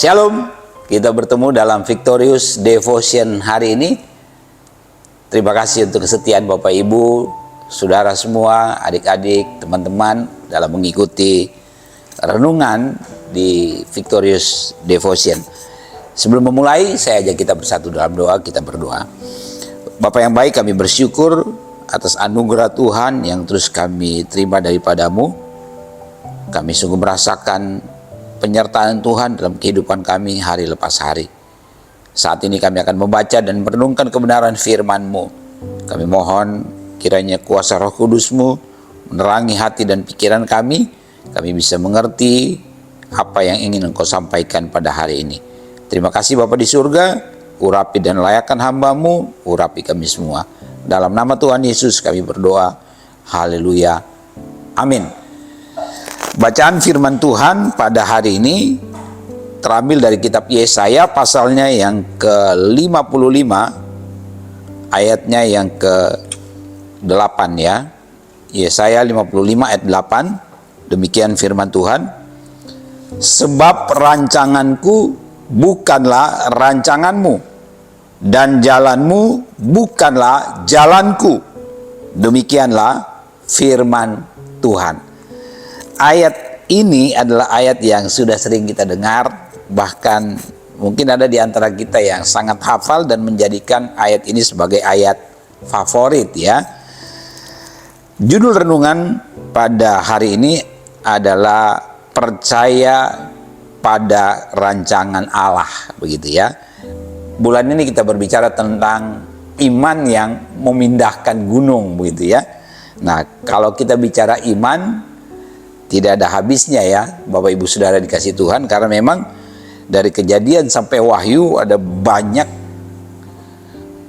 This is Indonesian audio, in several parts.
Shalom, kita bertemu dalam Victorious Devotion hari ini. Terima kasih untuk kesetiaan Bapak Ibu, saudara semua, adik-adik, teman-teman dalam mengikuti renungan di Victorious Devotion. Sebelum memulai, saya ajak kita bersatu dalam doa, kita berdoa. Bapa yang baik, kami bersyukur atas anugerah Tuhan yang terus kami terima daripadamu. Kami sungguh merasakan penyertaan Tuhan dalam kehidupan kami hari lepas hari. Saat ini kami akan membaca dan merenungkan kebenaran firman-Mu. Kami mohon kiranya kuasa Roh Kudus-Mu menerangi hati dan pikiran kami. Kami bisa mengerti apa yang ingin Engkau sampaikan pada hari ini. Terima kasih Bapa di surga, urapi dan layakkan hamba-Mu, urapi kami semua. Dalam nama Tuhan Yesus kami berdoa. Haleluya. Amin. Bacaan firman Tuhan pada hari ini terambil dari kitab Yesaya pasalnya yang ke-55 ayatnya yang ke-8 ya. Yesaya 55 ayat 8. Demikian firman Tuhan. Sebab rancanganku bukanlah rancanganmu dan jalanmu bukanlah jalanku. Demikianlah firman Tuhan. Ayat ini adalah ayat yang sudah sering kita dengar, bahkan mungkin ada di antara kita yang sangat hafal dan menjadikan ayat ini sebagai ayat favorit ya. Judul renungan pada hari ini adalah percaya pada rancangan Allah, begitu ya. Bulan ini kita berbicara tentang iman yang memindahkan gunung, begitu ya. Nah, kalau kita bicara iman, tidak ada habisnya ya Bapak Ibu Saudara dikasih Tuhan, karena memang dari Kejadian sampai Wahyu ada banyak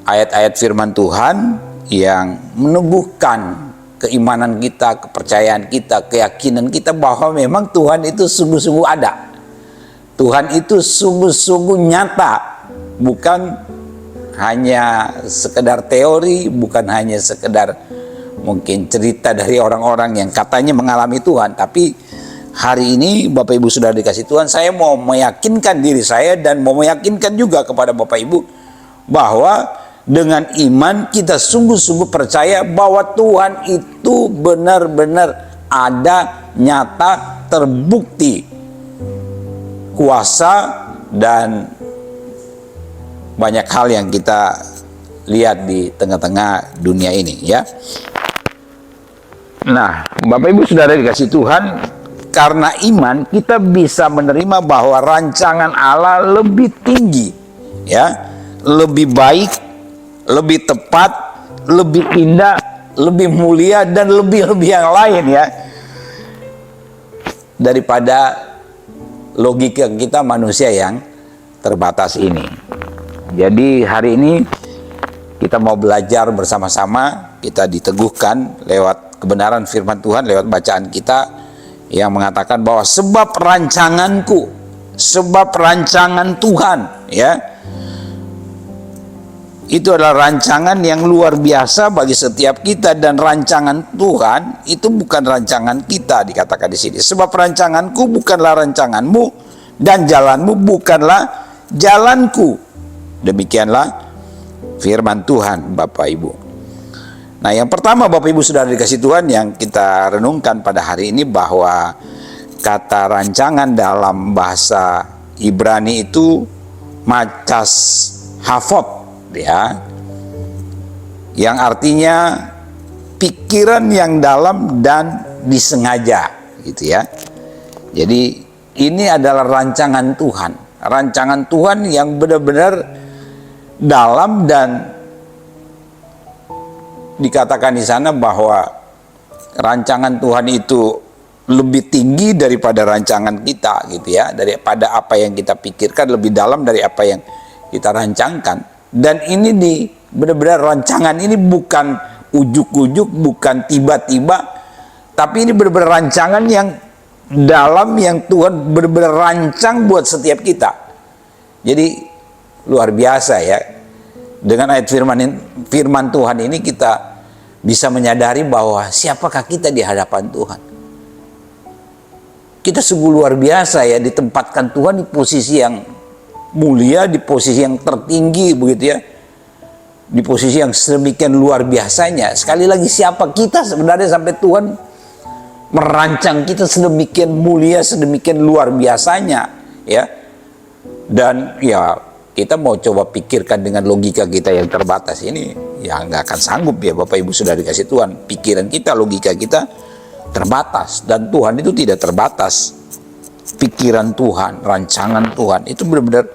ayat-ayat firman Tuhan yang meneguhkan keimanan kita, kepercayaan kita, keyakinan kita bahwa memang Tuhan itu sungguh-sungguh ada. Tuhan itu sungguh-sungguh nyata, bukan hanya sekedar teori, bukan hanya sekedar mungkin cerita dari orang-orang yang katanya mengalami Tuhan. Tapi hari ini Bapak Ibu Saudara dikasih Tuhan, saya mau meyakinkan diri saya dan mau meyakinkan juga kepada Bapak Ibu bahwa dengan iman kita sungguh-sungguh percaya bahwa Tuhan itu benar-benar ada, nyata, terbukti kuasa dan banyak hal yang kita lihat di tengah-tengah dunia ini ya. Nah, Bapak Ibu Saudara dikasih Tuhan, karena iman kita bisa menerima bahwa rancangan Allah lebih tinggi ya, lebih baik, lebih tepat, lebih indah, lebih mulia dan lebih-lebih yang lain ya, daripada logika kita manusia yang terbatas ini. Jadi hari ini kita mau belajar bersama-sama, kita diteguhkan lewat kebenaran firman Tuhan, lewat bacaan kita yang mengatakan bahwa sebab rancanganku, sebab rancangan Tuhan ya, itu adalah rancangan yang luar biasa bagi setiap kita, dan rancangan Tuhan itu bukan rancangan kita, dikatakan di sini. Sebab rancanganku bukanlah rancanganmu dan jalanmu bukanlah jalanku. Demikianlah firman Tuhan Bapak Ibu. Nah, yang pertama Bapak Ibu Saudara dikasih Tuhan yang kita renungkan pada hari ini, bahwa kata rancangan dalam bahasa Ibrani itu makas havot ya, yang artinya pikiran yang dalam dan disengaja gitu ya. Jadi ini adalah rancangan Tuhan yang benar-benar dalam, dan dikatakan di sana bahwa rancangan Tuhan itu lebih tinggi daripada rancangan kita gitu ya, daripada apa yang kita pikirkan, lebih dalam dari apa yang kita rancangkan. Dan ini benar-benar rancangan ini bukan ujuk-ujuk, bukan tiba-tiba, tapi ini benar-benar rancangan yang dalam, yang Tuhan benar-benar rancang buat setiap kita. Jadi luar biasa ya. Dengan ayat firman Tuhan ini kita bisa menyadari bahwa siapakah kita di hadapan Tuhan. kita sungguh luar biasa ya, ditempatkan Tuhan di posisi yang mulia, di posisi yang tertinggi begitu ya, di posisi yang sedemikian luar biasanya. Sekali lagi, siapa kita sebenarnya sampai Tuhan merancang kita sedemikian mulia, sedemikian luar biasanya ya. Dan ya kita mau coba pikirkan dengan logika kita yang terbatas ini, ya nggak akan sanggup ya Bapak Ibu sudah dikasih Tuhan. Pikiran kita, logika kita terbatas, dan Tuhan itu tidak terbatas. Pikiran Tuhan, rancangan Tuhan itu benar-benar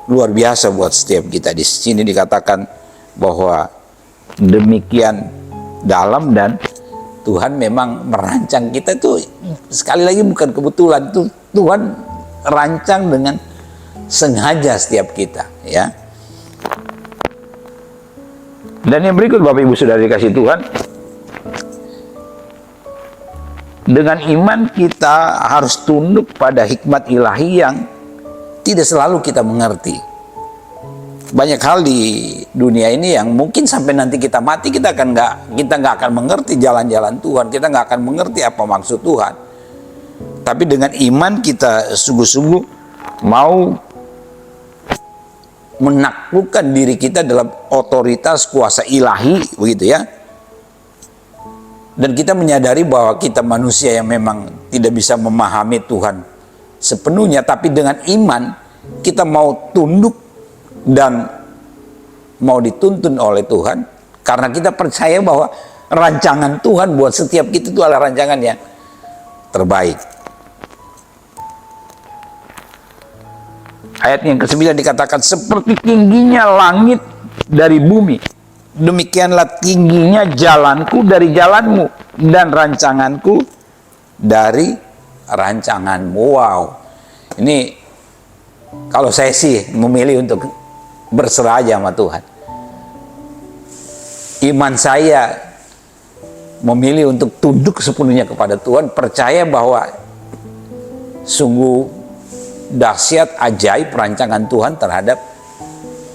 luar biasa buat setiap kita. Di sini dikatakan bahwa demikian dalam, dan Tuhan memang merancang kita itu, sekali lagi bukan kebetulan, itu Tuhan rancang dengan sengaja setiap kita ya. Dan yang berikut Bapak Ibu sudah dikasih Tuhan, dengan iman kita harus tunduk pada hikmat ilahi yang tidak selalu kita mengerti. Banyak hal di dunia ini yang mungkin sampai nanti kita mati kita nggak akan mengerti jalan-jalan Tuhan, kita nggak akan mengerti apa maksud Tuhan. Tapi dengan iman kita sungguh-sungguh mau menaklukkan diri kita dalam otoritas kuasa ilahi begitu ya. Dan kita menyadari bahwa kita manusia yang memang tidak bisa memahami Tuhan sepenuhnya, tapi dengan iman kita mau tunduk dan mau dituntun oleh Tuhan, karena kita percaya bahwa rancangan Tuhan buat setiap kita itu adalah rancangan yang terbaik. Ayat yang ke-9 dikatakan, seperti tingginya langit dari bumi, demikianlah tingginya jalanku dari jalanmu, dan rancanganku dari rancanganmu. Wow, ini kalau saya sih memilih untuk berserah aja sama Tuhan. Iman saya memilih untuk tunduk sepenuhnya kepada Tuhan, percaya bahwa sungguh dahsyat, ajaib rancangan Tuhan terhadap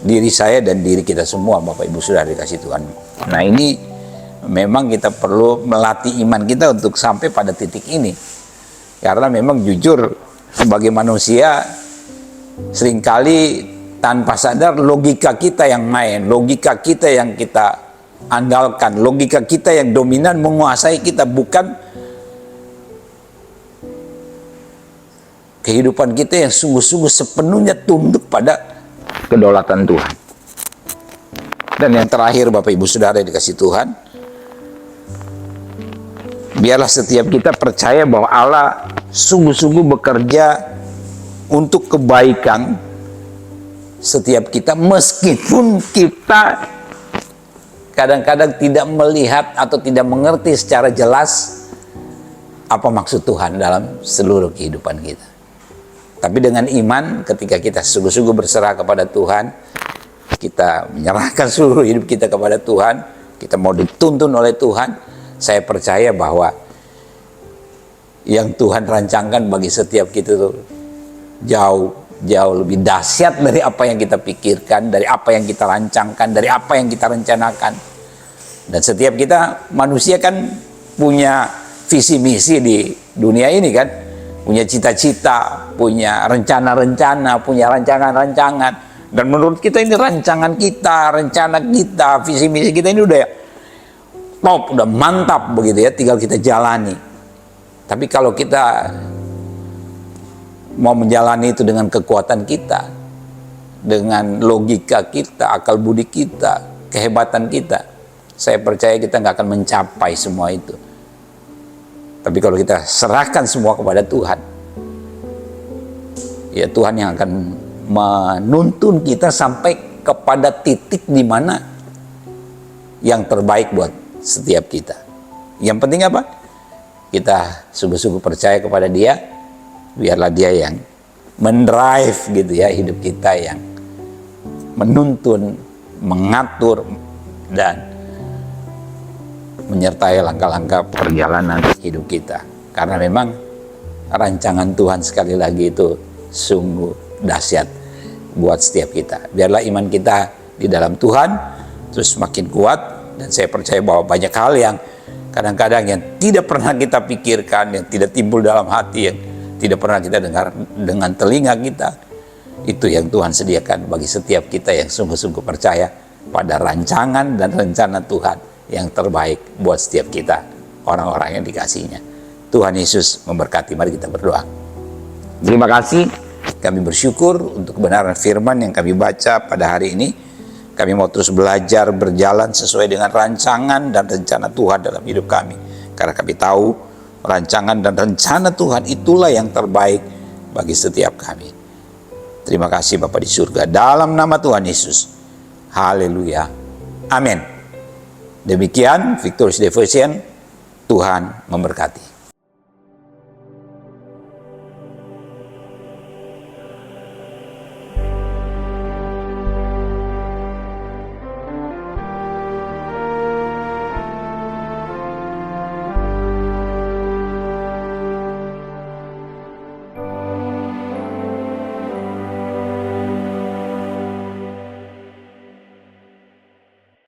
diri saya dan diri kita semua, Bapak Ibu sudah dikasih Tuhan. Nah, ini memang kita perlu melatih iman kita untuk sampai pada titik ini. Karena memang jujur sebagai manusia seringkali tanpa sadar logika kita yang main, logika kita yang kita andalkan, logika kita yang dominan menguasai kita, bukan kehidupan kita yang sungguh-sungguh sepenuhnya tunduk pada kedaulatan Tuhan. Dan yang terakhir Bapak Ibu Saudara dikasih Tuhan, biarlah setiap kita percaya bahwa Allah sungguh-sungguh bekerja untuk kebaikan setiap kita, meskipun kita kadang-kadang tidak melihat atau tidak mengerti secara jelas apa maksud Tuhan dalam seluruh kehidupan kita. Tapi dengan iman, ketika kita sungguh-sungguh berserah kepada Tuhan, kita menyerahkan seluruh hidup kita kepada Tuhan, kita mau dituntun oleh Tuhan, saya percaya bahwa yang Tuhan rancangkan bagi setiap kita itu jauh lebih dahsyat dari apa yang kita pikirkan, dari apa yang kita rancangkan, dari apa yang kita rencanakan. Dan setiap kita manusia kan punya visi misi di dunia ini kan, punya cita-cita, punya rencana-rencana, punya rancangan-rancangan. Dan menurut kita ini rancangan kita, rencana kita, visi misi kita ini udah top, udah mantap begitu ya, tinggal kita jalani. Tapi kalau kita mau menjalani itu dengan kekuatan kita, dengan logika kita, akal budi kita, kehebatan kita, saya percaya kita nggak akan mencapai semua itu. Tapi kalau kita serahkan semua kepada Tuhan, ya Tuhan yang akan menuntun kita sampai kepada titik di mana yang terbaik buat setiap kita. Yang penting apa? Kita sungguh-sungguh percaya kepada Dia, biarlah Dia yang mendrive gitu ya hidup kita, yang menuntun, mengatur, dan menyertai langkah-langkah perjalanan hidup kita. Karena memang rancangan Tuhan sekali lagi itu sungguh dahsyat buat setiap kita. Biarlah iman kita di dalam Tuhan terus makin kuat, dan saya percaya bahwa banyak hal yang kadang-kadang yang tidak pernah kita pikirkan, yang tidak timbul dalam hati, yang tidak pernah kita dengar dengan telinga kita, itu yang Tuhan sediakan bagi setiap kita yang sungguh-sungguh percaya pada rancangan dan rencana Tuhan yang terbaik buat setiap kita, orang-orang yang dikasihinya. Tuhan Yesus memberkati. Mari kita berdoa. Terima kasih, kami bersyukur untuk kebenaran firman yang kami baca pada hari ini. Kami mau terus belajar berjalan sesuai dengan rancangan dan rencana Tuhan dalam hidup kami. Karena kami tahu rancangan dan rencana Tuhan itulah yang terbaik bagi setiap kami. Terima kasih Bapa di surga, dalam nama Tuhan Yesus. Haleluya. Amin. Demikian Victorious Devotion. Tuhan memberkati.